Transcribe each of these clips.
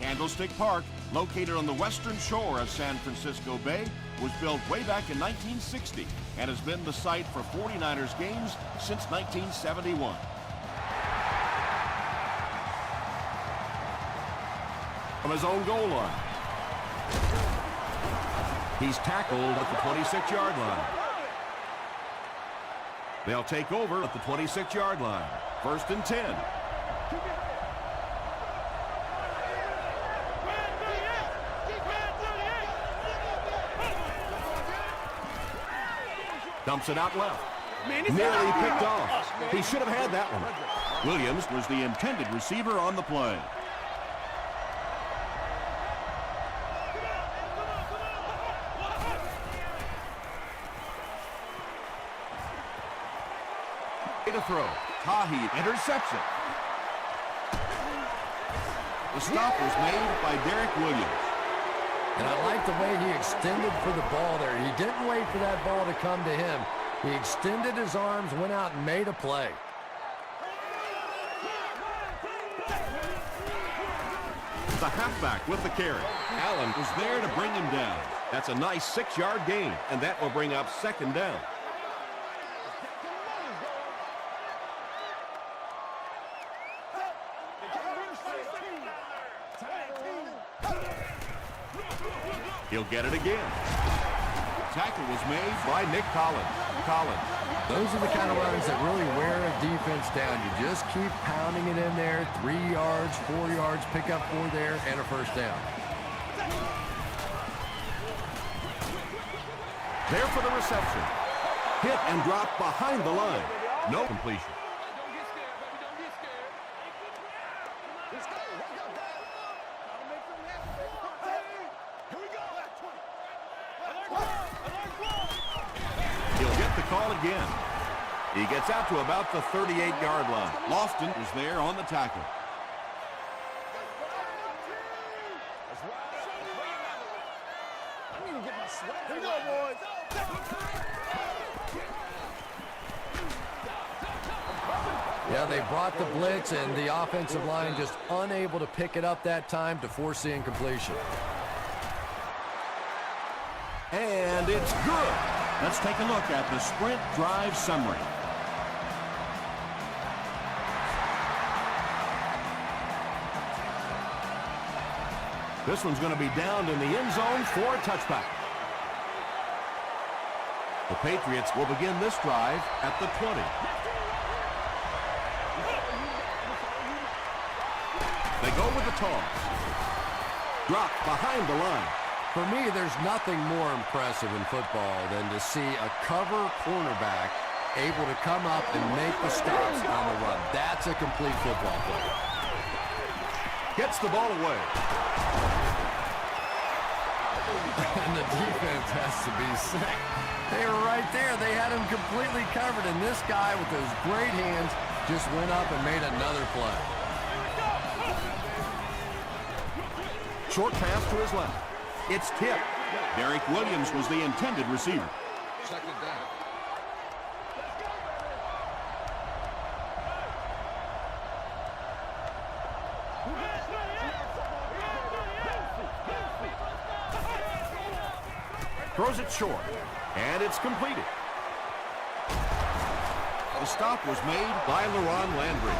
Candlestick Park, located on the western shore of San Francisco Bay, was built way back in 1960 and has been the site for 49ers games since 1971. From his own goal line. He's tackled at the 26-yard line. They'll take over at the 26-yard line. 1st and 10. Dumps it out left. Nearly picked off. He should have had that one. Williams was the intended receiver on the play. To throw. Tahi intercepts it. The stop was made by Derek Williams. And I like the way he extended for the ball there. He didn't wait for that ball to come to him. He extended his arms, went out and made a play. The halfback with the carry. Allen was there to bring him down. That's a nice 6-yard gain, and that will bring up 2nd down. He'll get it again. Tackle was made by Nick Collins. Those are the kind of runs that really wear a defense down. You just keep pounding it in there. 3 yards, 4 yards, pick up 4 there, and a 1st down. There for the reception. Hit and drop behind the line. No completion. Call again. He gets out to about the 38-yard line. Lofton is there on the tackle. Yeah, they brought the blitz, and the offensive line just unable to pick it up that time to force the incompletion. And it's good. Let's take a look at the sprint drive summary. This one's going to be downed in the end zone for a touchback. The Patriots will begin this drive at the 20. They go with the toss. Drop behind the line. For me, there's nothing more impressive in football than to see a cover cornerback able to come up and make the stops on the run. That's a complete football play. Gets the ball away. And the defense has to be sick. They were right there. They had him completely covered, and this guy with those great hands just went up and made another play. Short pass to his left. It's tipped. Derek Williams was the intended receiver. 2nd down. Throws it short, and it's completed. The stop was made by LaRon Landry.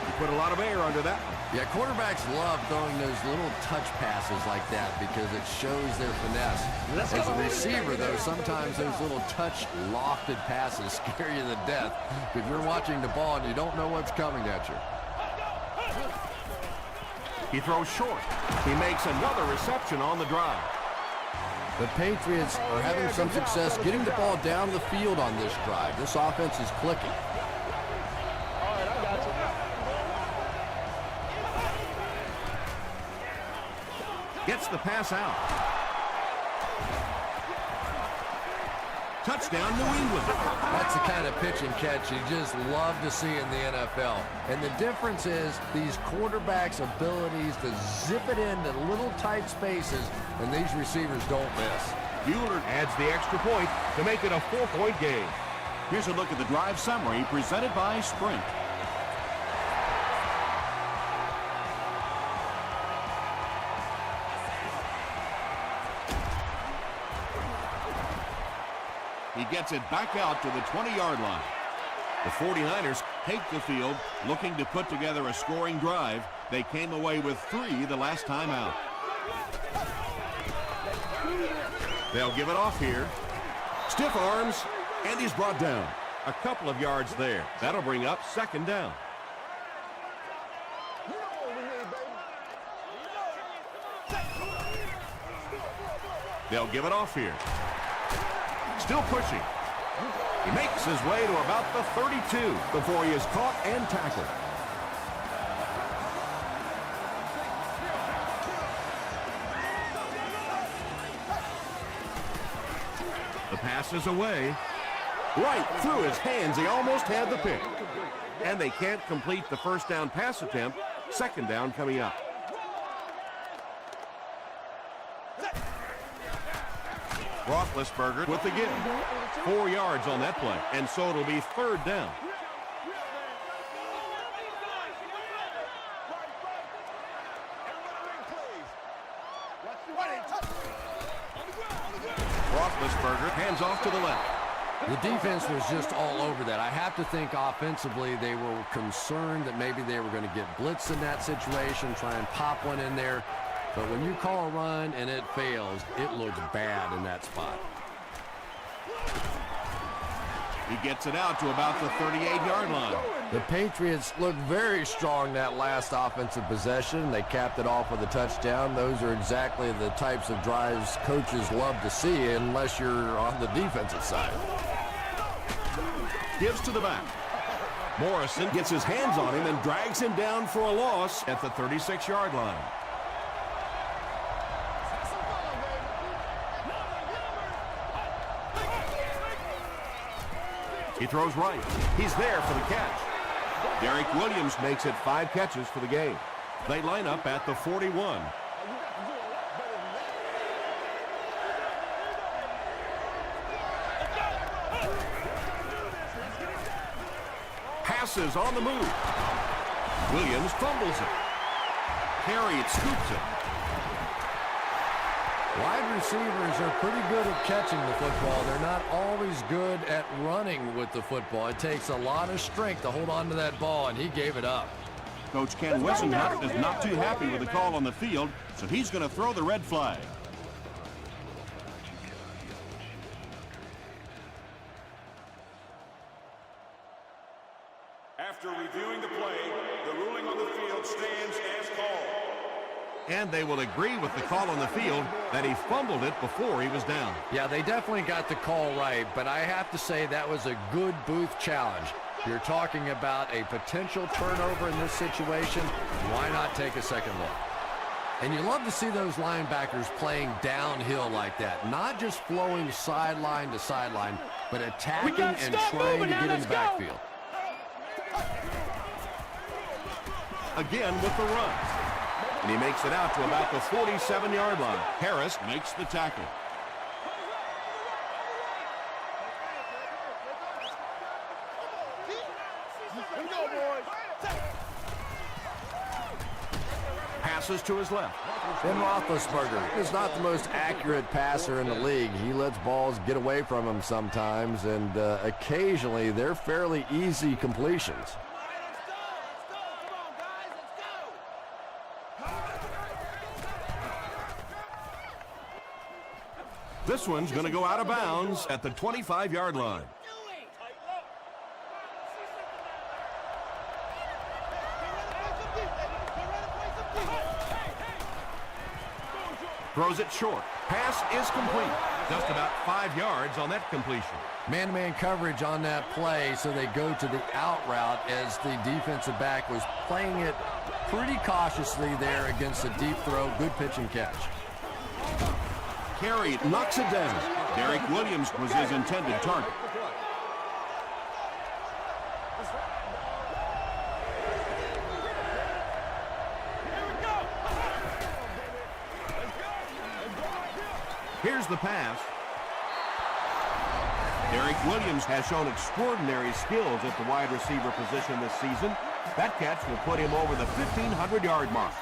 He put a lot of air under that one. Yeah, quarterbacks love throwing those little touch passes like that because it shows their finesse. As a receiver, though, sometimes those little touch lofted passes scare you to death if you're watching the ball and you don't know what's coming at you. He throws short. He makes another reception on the drive. The Patriots are having some success getting the ball down the field on this drive. This offense is clicking. Gets the pass out. Touchdown, New England. That's the kind of pitch and catch you just love to see in the NFL. And the difference is these quarterbacks' abilities to zip it into little tight spaces, and these receivers don't miss. Bueller adds the extra point to make it a 4-point game. Here's a look at the drive summary presented by Sprint. He gets it back out to the 20-yard line. The 49ers take the field, looking to put together a scoring drive. They came away with 3 the last time out. They'll give it off here. Stiff arms, and he's brought down. A couple of yards there. That'll bring up 2nd down. They'll give it off here. Still pushing. He makes his way to about the 32 before he is caught and tackled. The pass is away. Right through his hands. He almost had the pick. And they can't complete the 1st down pass attempt. 2nd down coming up. Roethlisberger with the give. 4 yards on that play. And so it'll be 3rd down. Roethlisberger hands off to the left. The defense was just all over that. I have to think offensively they were concerned that maybe they were going to get blitzed in that situation, try and pop one in there. But when you call a run and it fails, it looks bad in that spot. He gets it out to about the 38-yard line. The Patriots looked very strong that last offensive possession. They capped it off with a touchdown. Those are exactly the types of drives coaches love to see unless you're on the defensive side. Gives to the back. Morrison gets his hands on him and drags him down for a loss at the 36-yard line. He throws right. He's there for the catch. Derek Williams makes it 5 catches for the game. They line up at the 41. Passes on the move. Williams fumbles it. Carried, scoops it. Wide receivers are pretty good at catching the football. They're not always good at running with the football. It takes a lot of strength to hold on to that ball, and he gave it up. Coach Ken Wissenhut is not too happy with the call on the field, so he's going to throw the red flag. After reviewing the play, the ruling on the field stands as called. And they will agree with the call on the field that he fumbled it before he was down. Yeah, they definitely got the call right, but I have to say that was a good booth challenge. You're talking about a potential turnover in this situation. Why not take a second look? And you love to see those linebackers playing downhill like that, not just flowing sideline to sideline, but attacking and trying to get in the backfield. Again with the run. And he makes it out to about the 47-yard line. Harris makes the tackle. Passes to his left. Ben Roethlisberger is not the most accurate passer in the league. He lets balls get away from him sometimes, and occasionally they're fairly easy completions. This one's going to go out of bounds at the 25-yard line. Throws it short. Pass is complete. Just about 5 yards on that completion. Man-to-man coverage on that play, so they go to the out route as the defensive back was playing it pretty cautiously there against a deep throw. Good pitch and catch. Carried, knocks it down. Derek Williams was his intended target. Here's the pass. Derek Williams has shown extraordinary skills at the wide receiver position this season. That catch will put him over the 1,500-yard mark.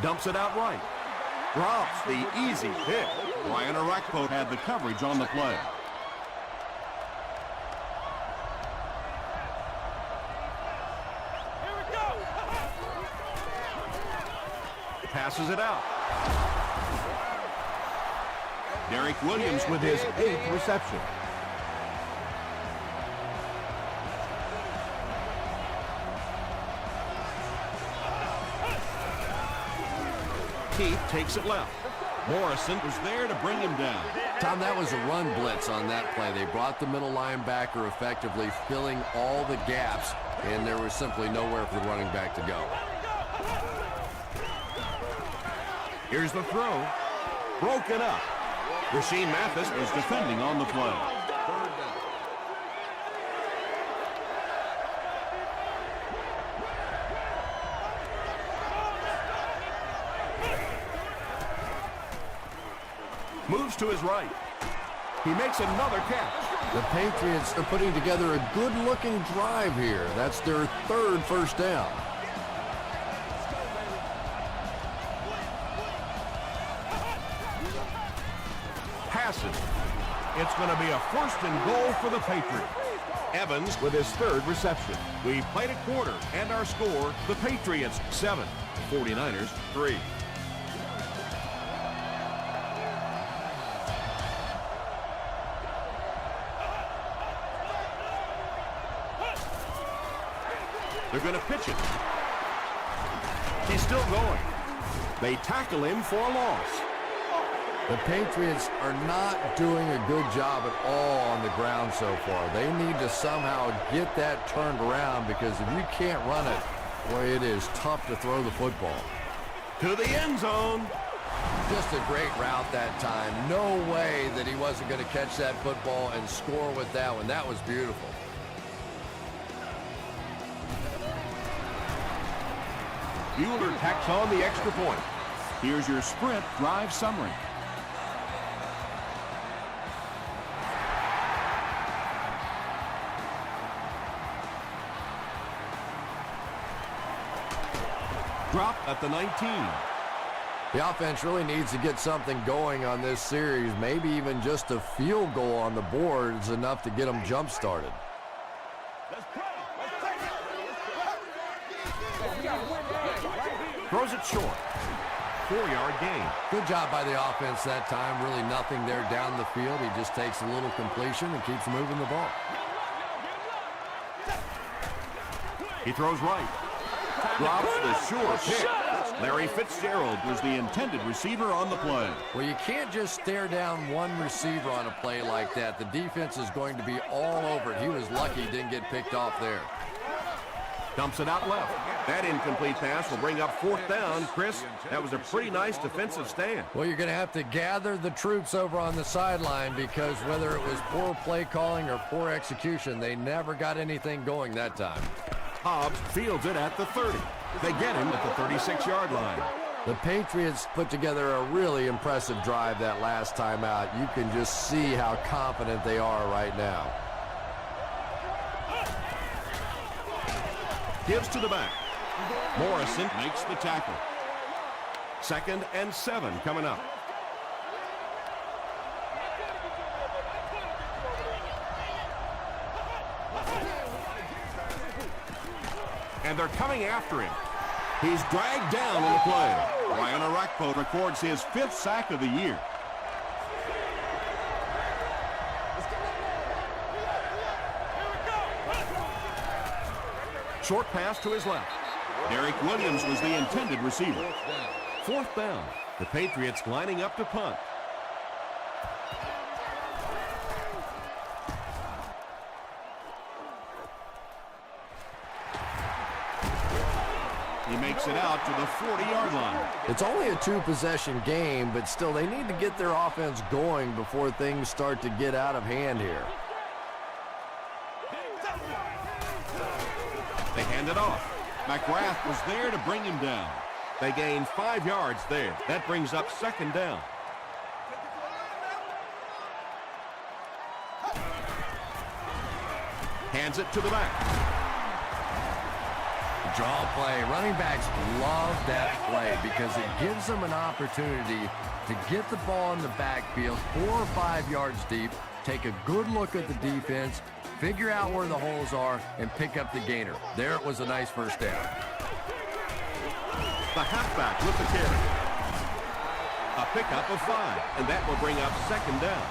Dumps it out right. Drops the easy pick. Ryan Arakpo had the coverage on the play. Passes it out. Derek Williams with his 8th reception. Keith takes it left. Morrison was there to bring him down. Tom, that was a run blitz on that play. They brought the middle linebacker effectively filling all the gaps, and there was simply nowhere for the running back to go. Here's the throw. Broken up. Rasheem Mathis is defending on the play. Moves to his right. He makes another catch. The Patriots are putting together a good-looking drive here. That's their 3rd first down. Passes. It's going to be a 1st and goal for the Patriots. Evans with his 3rd reception. We played a quarter, and our score, the Patriots 7, 49ers 3. They're going to pitch it. He's still going. They tackle him for a loss. The Patriots are not doing a good job at all on the ground so far. They need to somehow get that turned around, because if you can't run it, boy, it is tough to throw the football. To the end zone. Just a great route that time. No way that he wasn't going to catch that football and score with that one. That was beautiful. Bueller tacks on the extra point. Here's your sprint drive summary. Drop at the 19. The offense really needs to get something going on this series. Maybe even just a field goal on the board is enough to get them jump-started. Throws it short. 4-yard gain. Good job by the offense that time. Really nothing there down the field. He just takes a little completion and keeps moving the ball. He throws right. Drops the sure pick. Larry Fitzgerald was the intended receiver on the play. Well, you can't just stare down one receiver on a play like that. The defense is going to be all over it. He was lucky he didn't get picked off there. Dumps it out left. That incomplete pass will bring up 4th down. Chris, that was a pretty nice defensive stand. Well, you're going to have to gather the troops over on the sideline, because whether it was poor play calling or poor execution, they never got anything going that time. Hobbs fields it at the 30. They get him at the 36-yard line. The Patriots put together a really impressive drive that last time out. You can just see how confident they are right now. Gives to the back. Morrison makes the tackle. 2nd and 7 coming up. And they're coming after him. He's dragged down in the play. Ryan Arakpo records his 5th sack of the year. Short pass to his left. Derek Williams was the intended receiver. 4th down. The Patriots lining up to punt. He makes it out to the 40-yard line. It's only a 2-possession game, but still they need to get their offense going before things start to get out of hand here. They hand it off. McGrath was there to bring him down. They gain 5 yards there. That brings up 2nd down. Hands it to the back. Draw play. Running backs love that play because it gives them an opportunity to get the ball in the backfield 4 or 5 yards deep, take a good look at the defense, figure out where the holes are, and pick up the gainer. There it was a nice first down. The halfback with the carry. A pickup of 5, and that will bring up second down.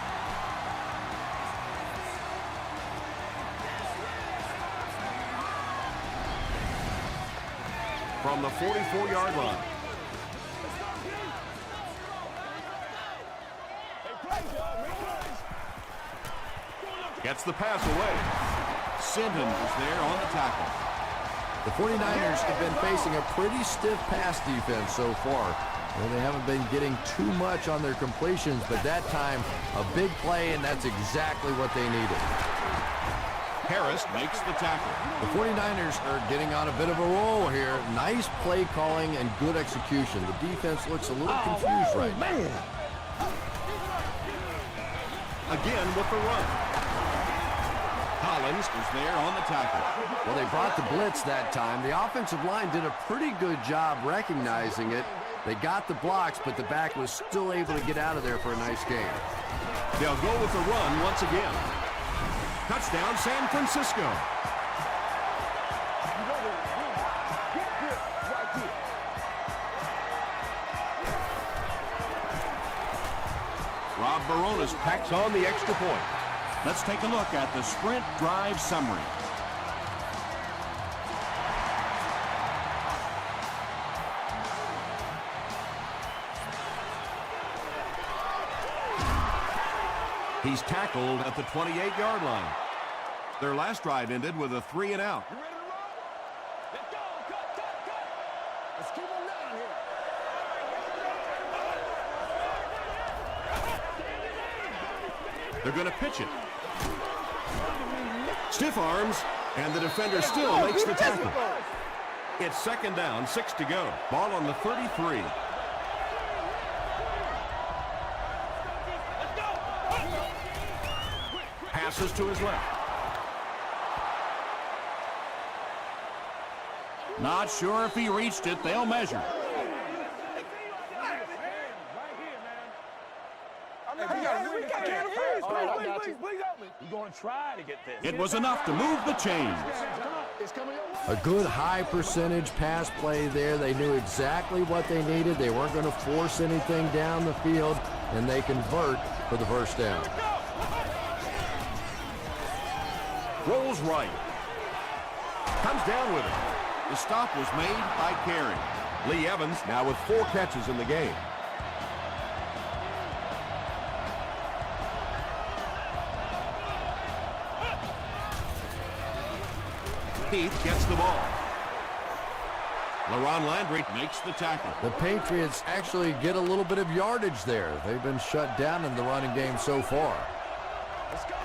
From the 44-yard line. Gets the pass away. Sinton is there on the tackle. The 49ers have been facing a pretty stiff pass defense so far. Well, they haven't been getting too much on their completions, but that time, a big play, and that's exactly what they needed. Harris makes the tackle. The 49ers are getting on a bit of a roll here. Nice play calling and good execution. The defense looks a little confused right now. Again with the run. Collins is there on the tackle. Well, they brought the blitz that time. The offensive line did a pretty good job recognizing it. They got the blocks, but the back was still able to get out of there for a nice gain. They'll go with the run once again. Touchdown, San Francisco. Rob Baronis packs on the extra point. Let's take a look at the sprint drive summary. He's tackled at the 28-yard line. Their last drive ended with a 3 and out. Let's go. Cut. Let's keep them down here. They're going to pitch it. Stiff arms, and the defender still makes the tackle. It's second down, 6 to go. Ball on the 33. Passes to his left. Not sure if he reached it. They'll measure. We're going to try to get this. It was enough to move the chains. A good high percentage pass play there. They knew exactly what they needed. They weren't going to force anything down the field, and they convert for the first down. Rolls right. Comes down with it. The stop was made by Carey. Lee Evans now with 4 catches in the game. Heath gets the ball. LaRon Landry makes the tackle. The Patriots actually get a little bit of yardage there. They've been shut down in the running game so far. Let's go,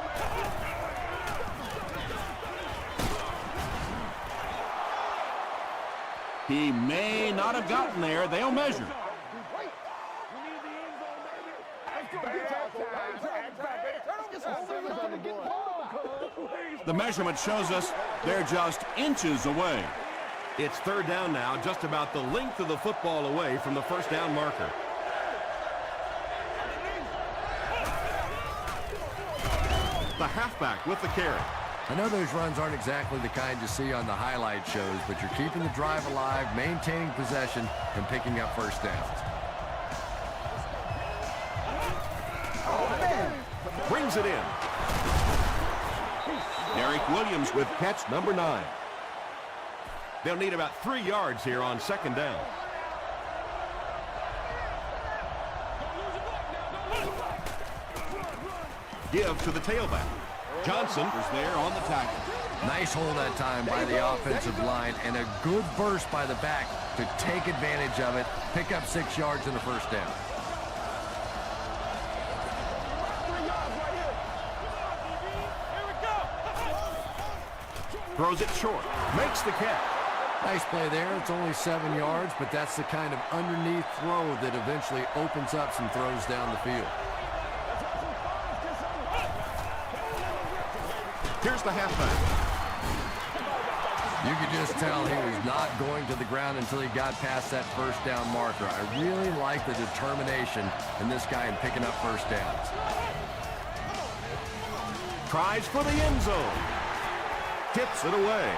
He may not have gotten there. They'll measure. The measurement shows us they're just inches away. It's third down now, just about the length of the football away from the first down marker. The halfback with the carry. I know those runs aren't exactly the kind you see on the highlight shows, but you're keeping the drive alive, maintaining possession, and picking up first downs. Brings it in. Derek Williams with catch number 9. They'll need about 3 yards here on second down. Give to the tailback. Johnson is there on the tackle. Nice hold that time by the offensive line, and a good burst by the back to take advantage of it, pick up 6 yards in the first down. Throws it short. Makes the catch. Nice play there. It's only 7 yards, but that's the kind of underneath throw that eventually opens up some throws down the field. Here's the halfback. You could just tell he was not going to the ground until he got past that first down marker. I really like the determination in this guy in picking up first downs. Tries for the end zone. Tips it away.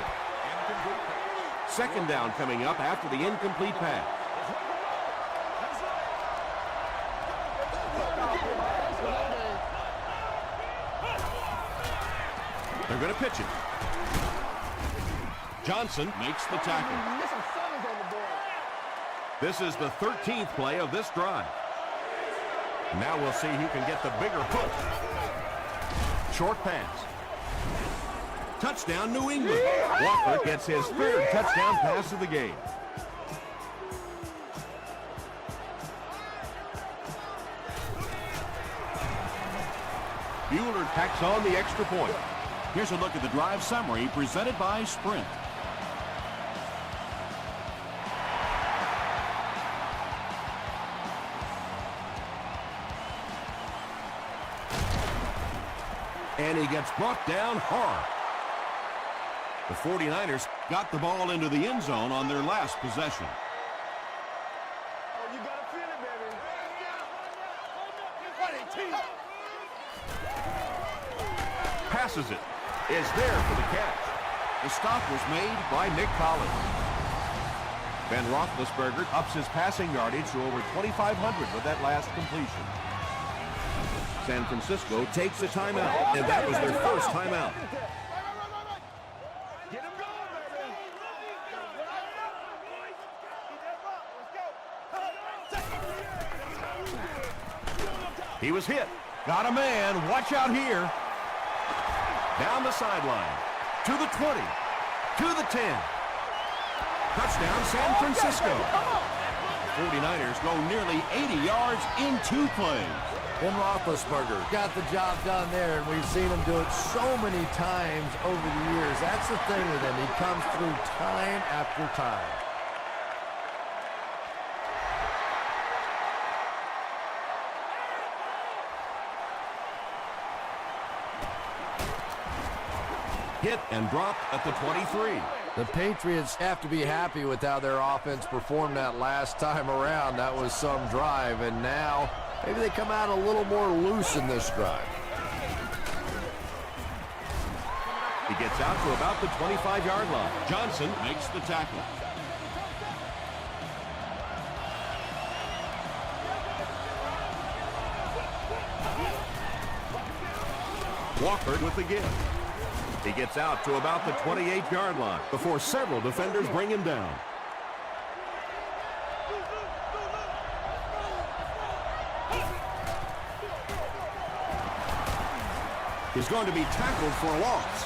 Second down coming up after the incomplete pass. They're going to pitch it. Johnson makes the tackle. This is the 13th play of this drive. Now we'll see who can get the bigger push. Short pass. Touchdown, New England. Walker gets his third touchdown pass of the game. Bueller tacks on the extra point. Here's a look at the drive summary presented by Sprint. And he gets brought down hard. The 49ers got the ball into the end zone on their last possession. Oh, you gotta feel it, baby. Passes it. Is there for the catch. The stop was made by Nick Collins. Ben Roethlisberger ups his passing yardage to over 2,500 with that last completion. San Francisco takes a timeout, and that was their first timeout. Get him going, baby. He was hit. Got a man. Watch out here. Down the sideline. To the 20. To the 10. Touchdown, San Francisco. 49ers go nearly 80 yards in 2 plays. Ben Roethlisberger got the job done there, and we've seen him do it so many times over the years. That's the thing with him. He comes through time after time. Hit and dropped at the 23. The Patriots have to be happy with how their offense performed that last time around. That was some drive, and now maybe they come out a little more loose in this drive. He gets out to about the 25-yard line. Johnson makes the tackle. Walker with the give. He gets out to about the 28-yard line before several defenders bring him down. He's going to be tackled for a loss.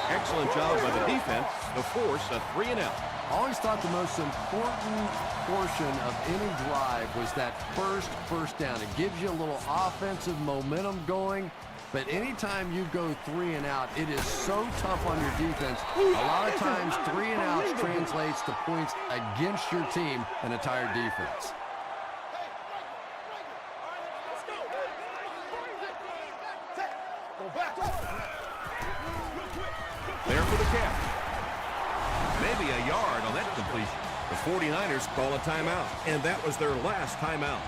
Excellent job by the defense to force a 3-and-out. I always thought the most important portion of any drive was that first down. It gives you a little offensive momentum going. But anytime you go 3-and-out, it is so tough on your defense. A lot of times, 3-and-outs translates to points against your team and a tired defense. There for the catch. Maybe a yard on that completion. The 49ers call a timeout, and that was their last timeout.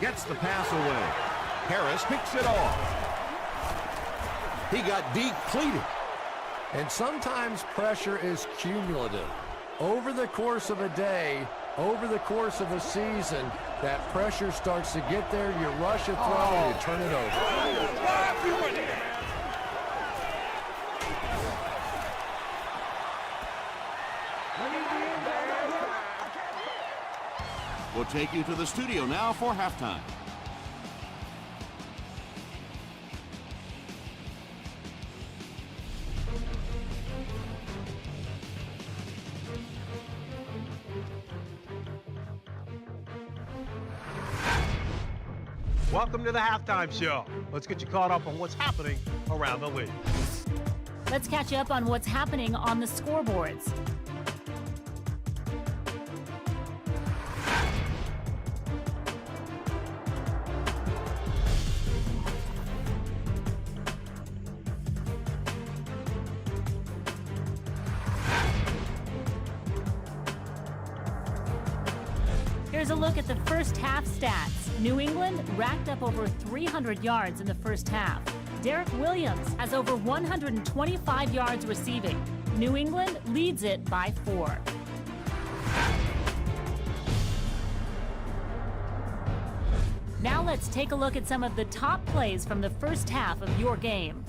Gets the pass away. Harris picks it off. He got depleted. And sometimes pressure is cumulative. Over the course of a day, over the course of a season, that pressure starts to get there, you rush a throw, and you turn it over. We'll take you to the studio now for halftime. Welcome to the halftime show. Let's get you caught up on what's happening around the league. Let's catch up on what's happening on the scoreboards. Here's a look at the first half stats. New England racked up over 300 yards in the first half. Derek Williams has over 125 yards receiving. New England leads it by 4. Now let's take a look at some of the top plays from the first half of your game.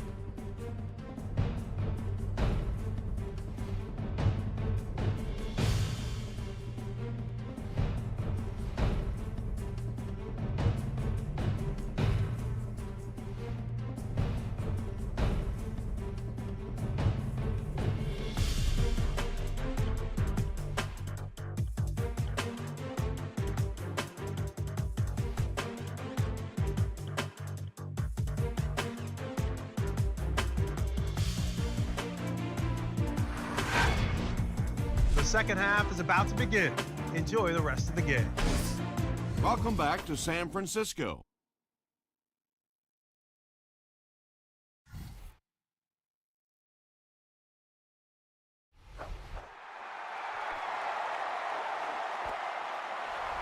The second half is about to begin. Enjoy the rest of the game. Welcome back to San Francisco.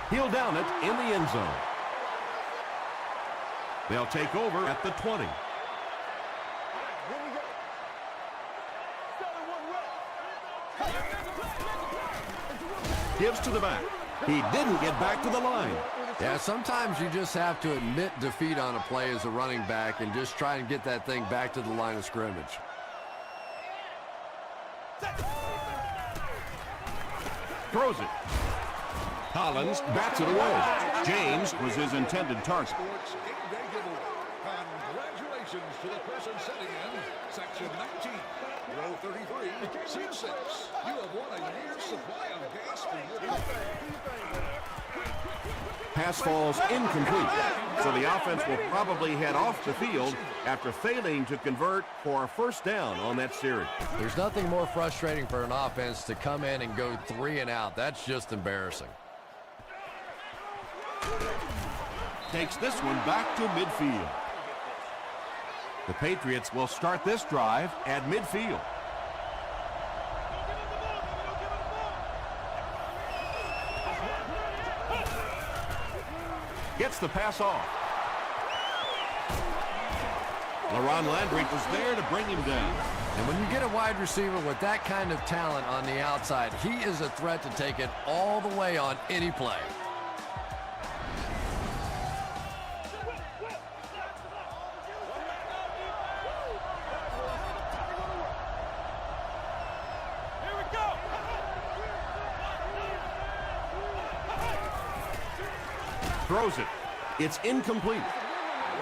He'll down it in the end zone. They'll take over at the 20. Gives to the back. He didn't get back to the line. Yeah, sometimes you just have to admit defeat on a play as a running back and just try and get that thing back to the line of scrimmage. Throws it. Collins bats it away. James was his intended target. Congratulations to the person setting in section 19, row 33, seat 6. You have won a year's supply of gas for your Pass falls incomplete, so the offense will probably head off the field after failing to convert for a first down on that series. There's nothing more frustrating for an offense to come in and go 3 and out. That's just embarrassing. Takes this one back to midfield. The Patriots will start this drive at midfield. Gets the pass off. LaRon Landry was there to bring him down. And when you get a wide receiver with that kind of talent on the outside, he is a threat to take it all the way on any play. Throws it. It's incomplete.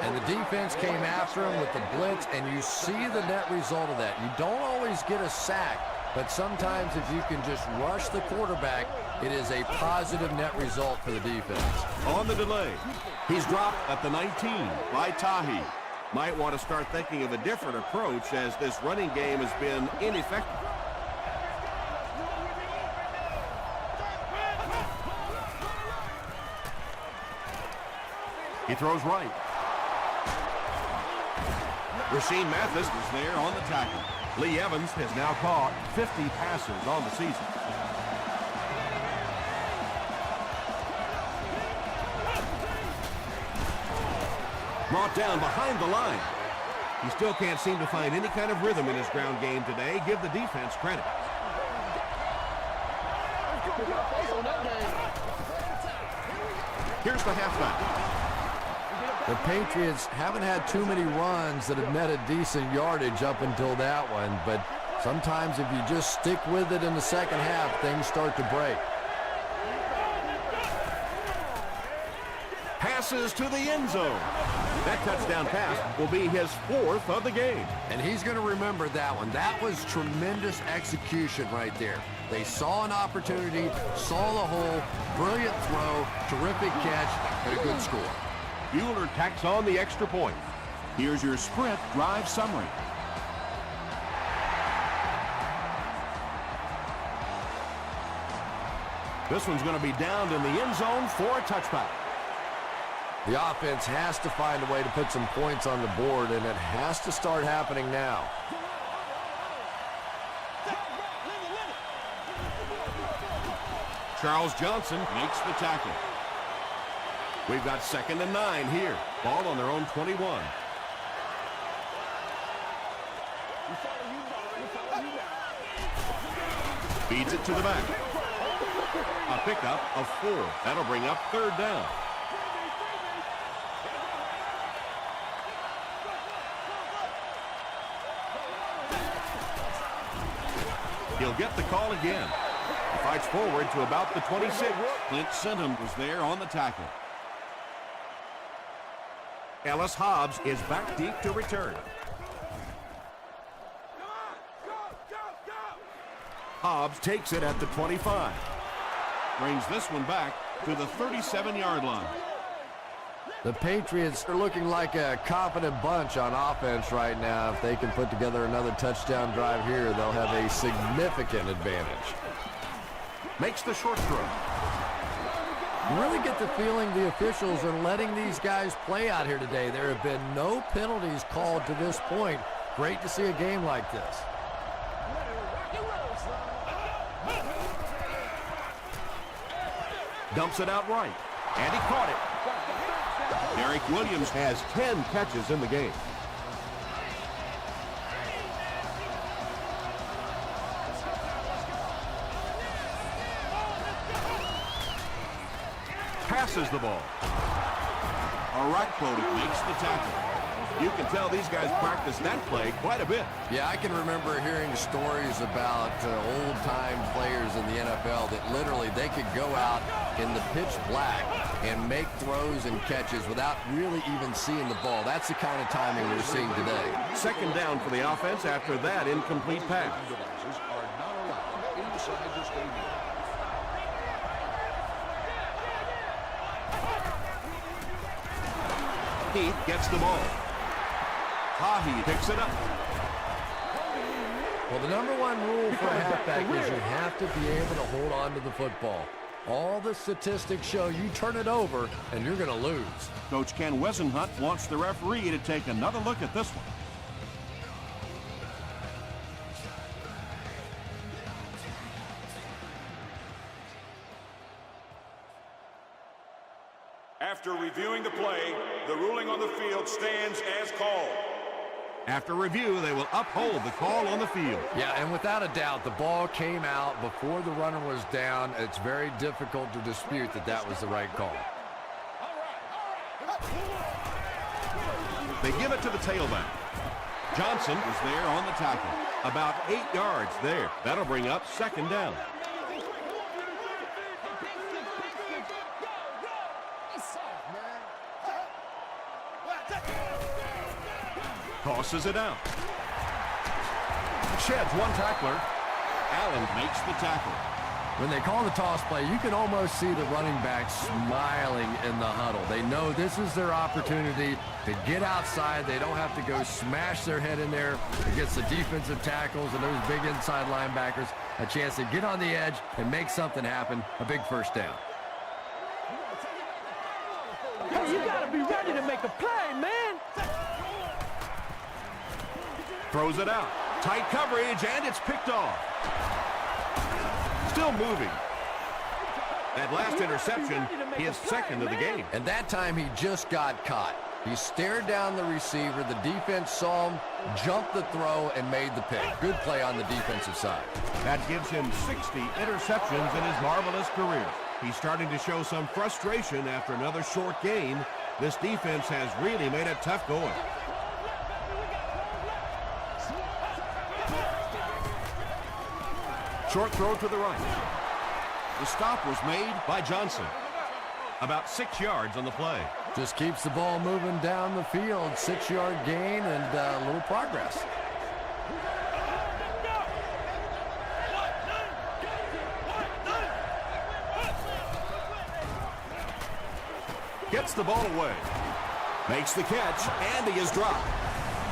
And the defense came after him with the blitz, and you see the net result of that. You don't always get a sack, but sometimes if you can just rush the quarterback, it is a positive net result for the defense. On the delay, he's dropped at the 19 by Tahi. Might want to start thinking of a different approach as this running game has been ineffective. He throws right. Rasheem Mathis was there on the tackle. Lee Evans has now caught 50 passes on the season. Brought down behind the line. He still can't seem to find any kind of rhythm in his ground game today. Give the defense credit. Here's the halfback. The Patriots haven't had too many runs that have netted decent yardage up until that one, but sometimes if you just stick with it in the second half, things start to break. Passes to the end zone. That touchdown pass will be his 4th of the game. And he's going to remember that one. That was tremendous execution right there. They saw an opportunity, saw the hole, brilliant throw, terrific catch, and a good score. Bueller tacks on the extra point. Here's your sprint drive summary. This one's going to be downed in the end zone for a touchback. The offense has to find a way to put some points on the board, and it has to start happening now. Charles Johnson Makes the tackle. We've got 2nd and 9 here. Ball on their own 21. Feeds it to the back. A pickup of 4. That'll bring up 3rd down. He'll get the call again. He fights forward to about the 26. Clint Sentum was there on the tackle. Ellis Hobbs is back deep to return. Hobbs takes it at the 25. Brings this one back to the 37-yard line. The Patriots are looking like a confident bunch on offense right now. If they can put together another touchdown drive here, they'll have a significant advantage. Makes the short throw. You really get the feeling the officials are letting these guys play out here today. There have been no penalties called to this point. Great to see a game like this. Dumps it out right. And he caught it. Derek Williams has 10 catches in the game. Passes the ball. Arakpo makes the tackle. You can tell these guys practice that play quite a bit. Yeah, I can remember hearing stories about old-time players in the NFL that literally they could go out in the pitch black and make throws and catches without really even seeing the ball. That's the kind of timing we're seeing today. 2nd down for the offense after that incomplete pass. Devices are not allowed inside the stadium. Heath gets the ball. Hahi picks it up. Well, the number one rule for a halfback is you have to be able to hold on to the football. All the statistics show you turn it over and you're going to lose. Coach Ken Wesenhunt wants the referee to take another look at this one. After reviewing the play, the ruling on the field stands as called. After review, they will uphold the call on the field. Yeah, and without a doubt, the ball came out before the runner was down. It's very difficult to dispute that that was the right call. They give it to the tailback. Johnson Was there on the tackle. about 8 yards there. That'll bring up 2nd down. Tosses it out. Sheds one tackler. Allen makes the tackle. When they call the toss play, you can almost see the running back smiling in the huddle. They know this is their opportunity to get outside. They don't have to go smash their head in there against the defensive tackles and those big inside linebackers. A chance to get on the edge and make something happen. A big 1st down. Hey, you gotta be ready to make a play, man. Throws it out. Tight coverage, and it's picked off. Still moving. That last interception is 2nd of the game. And that time he just got caught. He stared down the receiver. The defense saw him, jumped the throw, and made the pick. Good play on the defensive side. That gives him 60 interceptions in his marvelous career. He's starting to show some frustration after another short game. This defense has really made it tough going. Short throw to the right. The stop was made By Johnson. About 6 yards on the play. Just keeps the ball moving down the field. 6-yard gain and a little progress. Gets the ball away. Makes the catch, and he is dropped.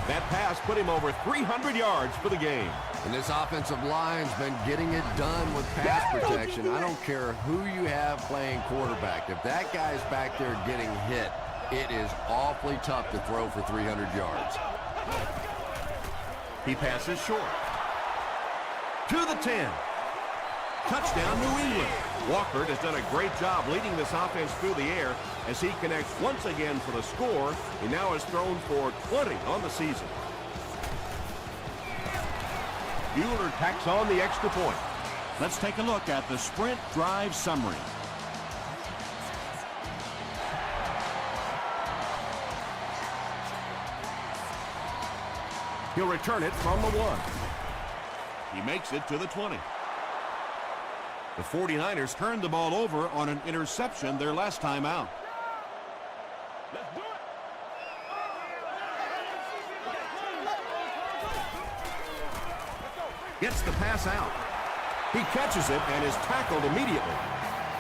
That pass put him over 300 yards for the game. And this offensive line's been getting it done with pass protection. I don't care who you have playing quarterback. If that guy's back there getting hit, it is awfully tough to throw for 300 yards. He passes short. To the 10. Touchdown, New England. Walker has done a great job leading this offense through the air as he connects once again for the score. He now has thrown for 20 on the season. Bueller tacks on the extra point. Let's take a look at the sprint drive summary. He'll return it from the 1. He makes it to the 20. The 49ers Turned the ball over on an interception their last time out. Let's do it. gets the pass out. He catches it and is tackled immediately.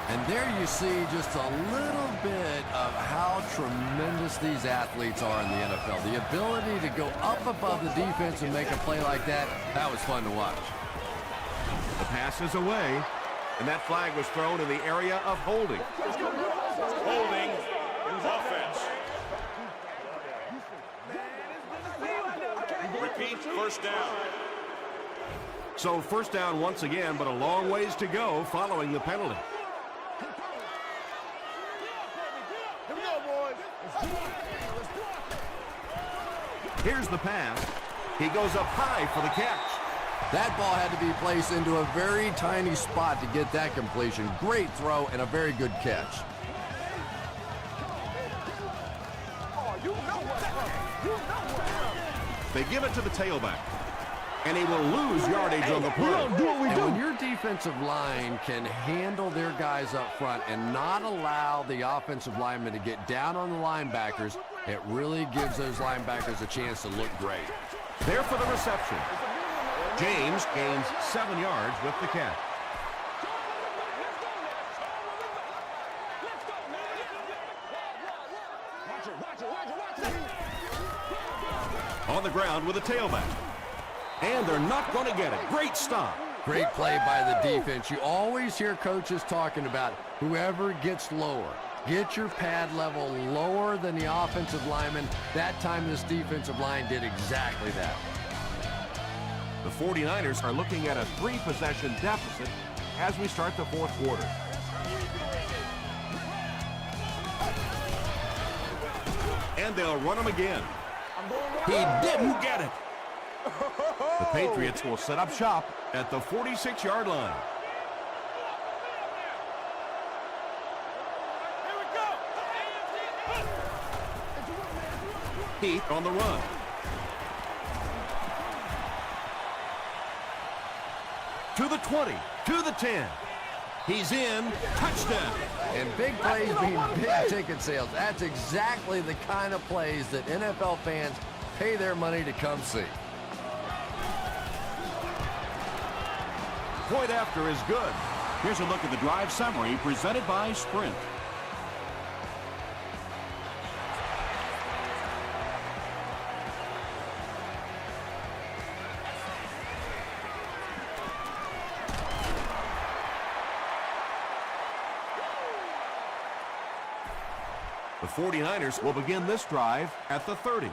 And there you see just a little bit of how tremendous these athletes are in the NFL. The ability to go up above the defense and make a play like that, that was fun to watch. The pass is away, and that flag was thrown in the area of holding. Holding offense. Repeat, first down. So first down once again, but a long ways to go following the penalty. Here we go, boys. Here's the pass. He goes up high for the catch. That ball had to be placed into a very tiny spot to get that completion. Great throw and a very good catch. They give it to the tailback, and he will lose yardage on the play. And when your defensive line can handle their guys up front and not allow the offensive linemen to get down on the linebackers, it really gives those linebackers a chance to look great. There for the reception. James gains 7 yards with the catch. On the ground with a tailback. And they're not going to get it. Great stop. Great play by the defense. You always hear coaches talking about whoever gets lower. Get your pad level lower than the offensive lineman. That time this defensive line did exactly that. The 49ers are looking at a 3-possession deficit as we start the fourth quarter. And they'll run him again. He didn't get it. The Patriots will set up shop at the 46-yard line. Heath on the run. To the 20, to the 10. He's in, touchdown. And big plays mean big ticket sales. That's exactly the kind of plays that NFL fans pay their money to come see. Point after is good. Here's a look at the drive summary presented by Sprint. The 49ers will begin this drive at the 30.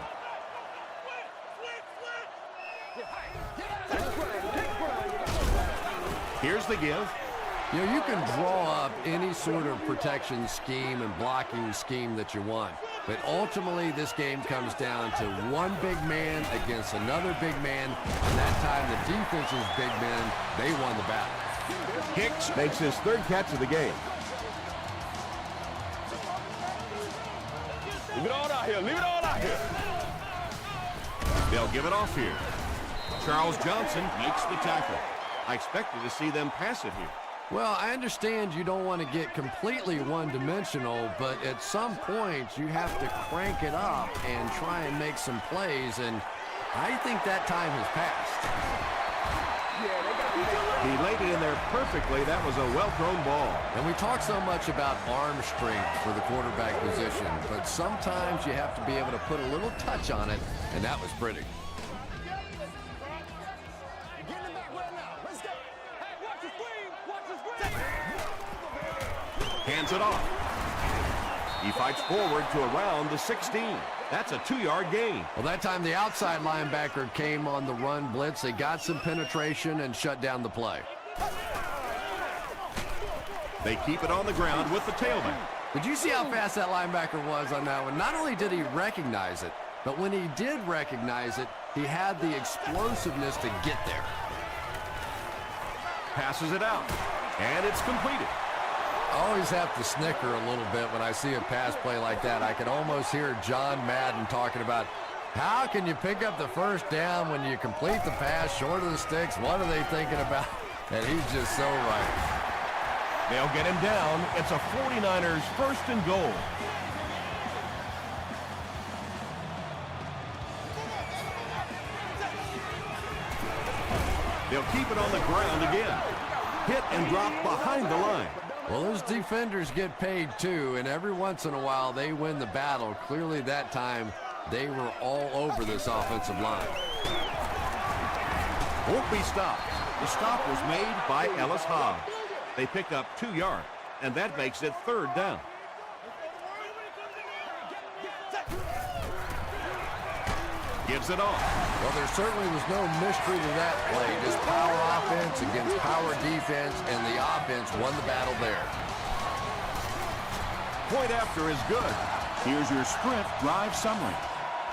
Here's the give. You know, you can draw up any sort of protection scheme and blocking scheme that you want. But ultimately, this game comes down to one big man against another big man. And that time, the defense's big men, they won the battle. Hicks makes his 3rd catch of the game. Leave it all out here. Leave it all out here. They'll give it off here. Charles Johnson makes the tackle. I expected to see them pass it here. Well, I understand you don't want to get completely one-dimensional, but at some point you have to crank it up and try and make some plays, and I think that time has passed. He laid it in there perfectly. That was a well-thrown ball. And we talk so much about arm strength for the quarterback position, but sometimes you have to be able to put a little touch on it, and that was pretty. Hands it off. He fights forward to around the 16. That's a 2-yard gain. Well, that time the outside linebacker came on the run blitz. They got some penetration and shut down the play. They keep it on the ground with the tailback. Did you see how fast that linebacker was on that one? Not only did he recognize it, but when he did recognize it, he had the explosiveness to get there. Passes it out, and it's completed. I always have to snicker a little bit when I see a pass play like that. I can almost hear John Madden talking about how can you pick up the first down when you complete the pass short of the sticks? What are they thinking about? And he's just so right. They'll get him down. It's a 49ers first and goal. They'll keep it on the ground again. Hit and drop behind the line. Well, those defenders get paid too, and every once in a while they win the battle. Clearly that time they were all over this offensive line. Won't be stopped. The stop was made by Ellis Hobbs. They pick up 2 yards, and that makes it 3rd down. Gives it off. Well, there certainly was no mystery to that play. Just power offense against power defense, and the offense won the battle there. Point after is good. Here's your sprint drive summary.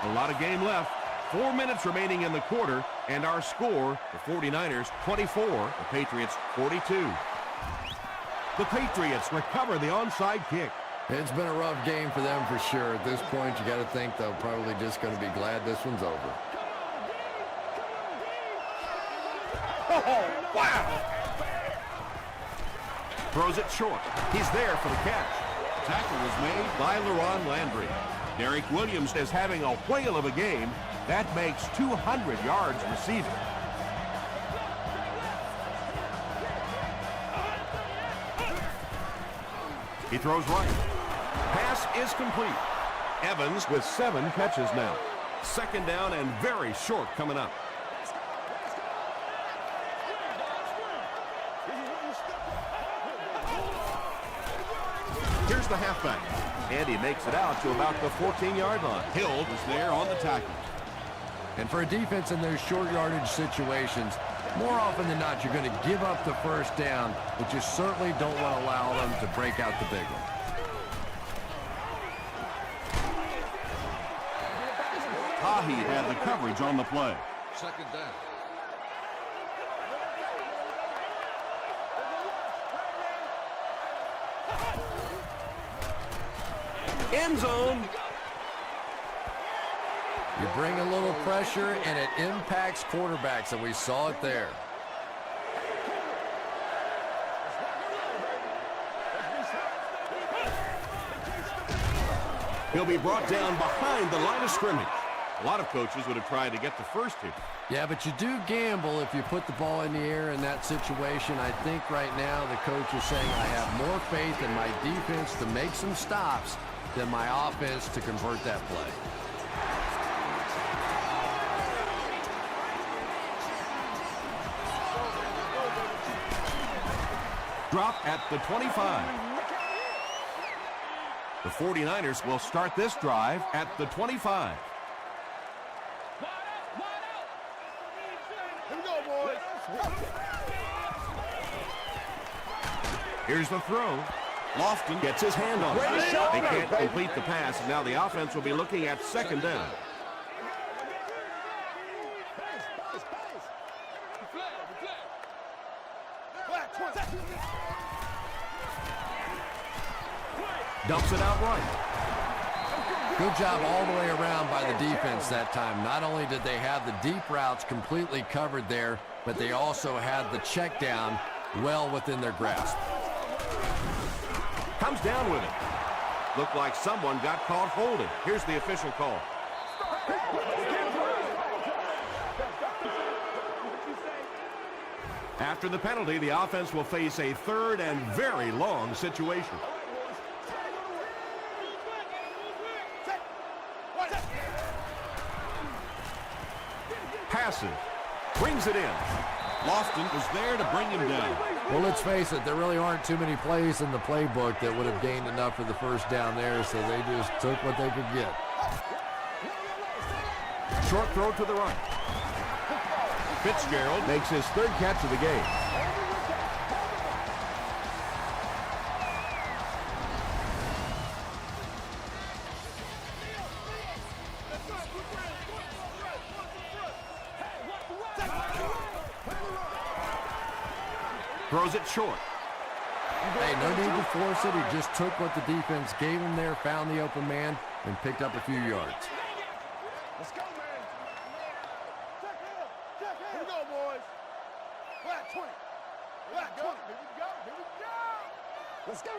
A lot of game left. 4 minutes remaining in the quarter, and our score, the 49ers 24, the Patriots 42. The Patriots recover the onside kick. It's been a rough game for them for sure. At this point, you got to think they're probably just going to be glad this one's over. Oh, wow! Throws it short. He's there for the catch. Tackle was made By LaRon Landry. Derek Williams is having a whale of a game. That makes 200 yards receiving. He throws right. Pass is complete. Evans with 7 catches now. 2nd down and very short coming up. Here's the halfback. And he makes it out to about the 14-yard line. Hill was there on the tackle. And for a defense in those short yardage situations, more often than not, you're going to give up the first down, but you certainly don't want to allow them to break out the big one. Tahi had the coverage on the play. 2nd down. End zone. You bring a little pressure, and it impacts quarterbacks, and we saw it there. He'll be brought down behind the line of scrimmage. A lot of coaches would have tried to get the first here. Yeah, but you do gamble if you put the ball in the air in that situation. I think right now the coach is saying I have more faith in my defense to make some stops than my offense to convert that play. Drop at the 25. The 49ers will start this drive at the 25. Here's the throw. Lofton gets his hand on it. They can't complete the pass, and now the offense will be looking at 2nd down. Dumps it out right. Good job all the way around by the defense that time. Not only did they have the deep routes completely covered there, but they also had the check down well within their grasp. Comes down with it. Looked like someone got caught holding. Here's the official call. After the penalty, the offense will face a 3rd and very long situation. Passes. Brings it in. Lofton was there to bring him down. Well, let's face it, there really aren't too many plays in the playbook that would have gained enough for the first down there, so they just took what they could get. Short throw to the right. Fitzgerald makes his 3rd catch of the game. Throws it short. Hey, no need to force it. He just took what the defense gave him there, found the open man, and picked up a few yards. Let's go, man. Check in. Here we go, boys. We're at 20. We're at 20. Here we go. Here we go. Let's go.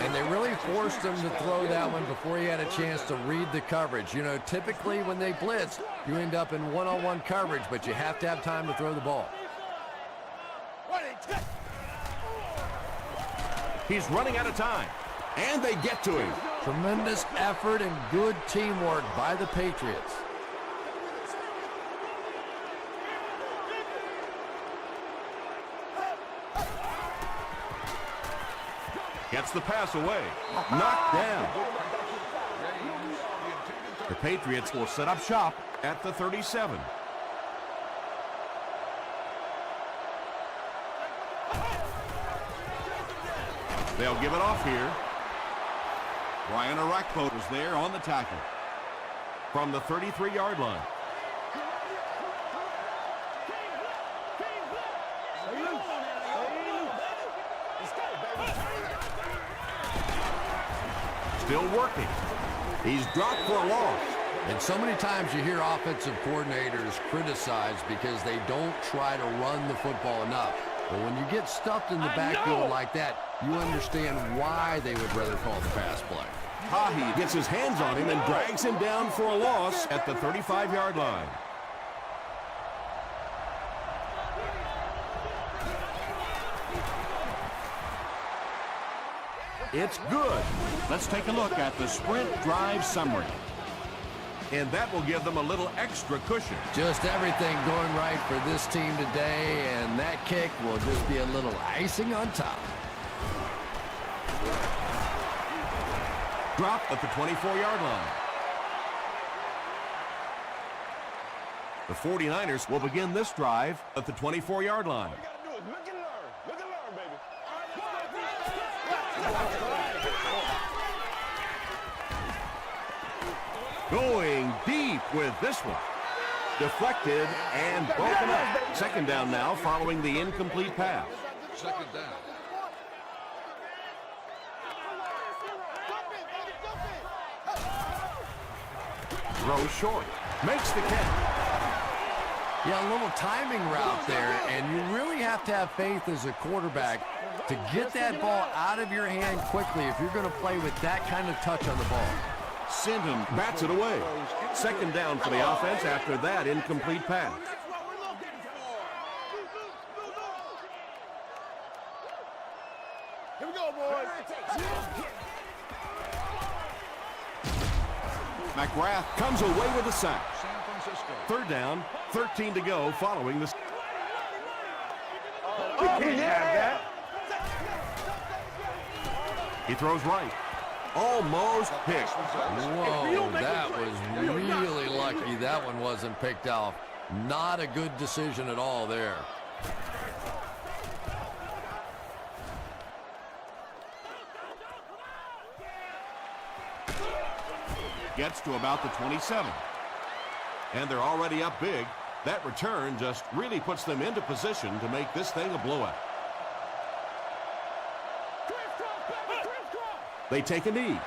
And they really forced him to throw that one before he had a chance to read the coverage. You know, typically when they blitz, you end up in one-on-one coverage, but you have to have time to throw the ball. He's running out of time, and they get to him. Tremendous effort and good teamwork by the Patriots. Gets the pass away. Knocked down. The Patriots will set up shop at the 37. They'll give it off here. Brian Arakpo is there on the tackle. From the 33-yard line. Still working. He's dropped for a loss. And so many times you hear offensive coordinators criticized because they don't try to run the football enough. But when you get stuffed in the backfield like that, you understand why they would rather call the pass play. Hahi gets his hands on him and drags him down for a loss at the 35-yard line. It's good. Let's take a look at the sprint drive summary. And that will give them a little extra cushion. Just everything going right for this team today, and that kick will just be a little icing on top. Dropped at the 24-yard line. The 49ers will begin this drive at the 24-yard line. Look and learn. Look and learn, baby. Going deep with this one. Deflected and broken up. Second down now following the incomplete pass. Second down. Throws short. Makes the catch. Yeah, a little timing route there, and you really have to have faith as a quarterback to get that ball out of your hand quickly if you're going to play with that kind of touch on the ball. Sinton bats it away. Second down for the offense after that incomplete pass. Here we go, boys. McGrath comes away with a sack. San Francisco. Third down, 13 to go following this. He throws right. Almost picked. Whoa, that was really lucky that one wasn't picked off. Not a good decision at all there. Gets to about the 27. And they're already up big. That return just really puts them into position to make this thing a blowout. They take a knee.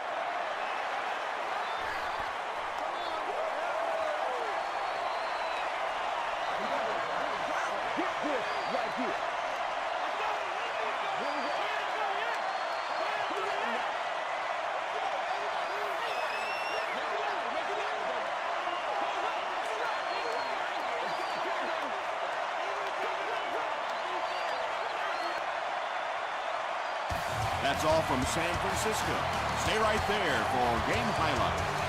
That's all from San Francisco. Stay right there for game highlights.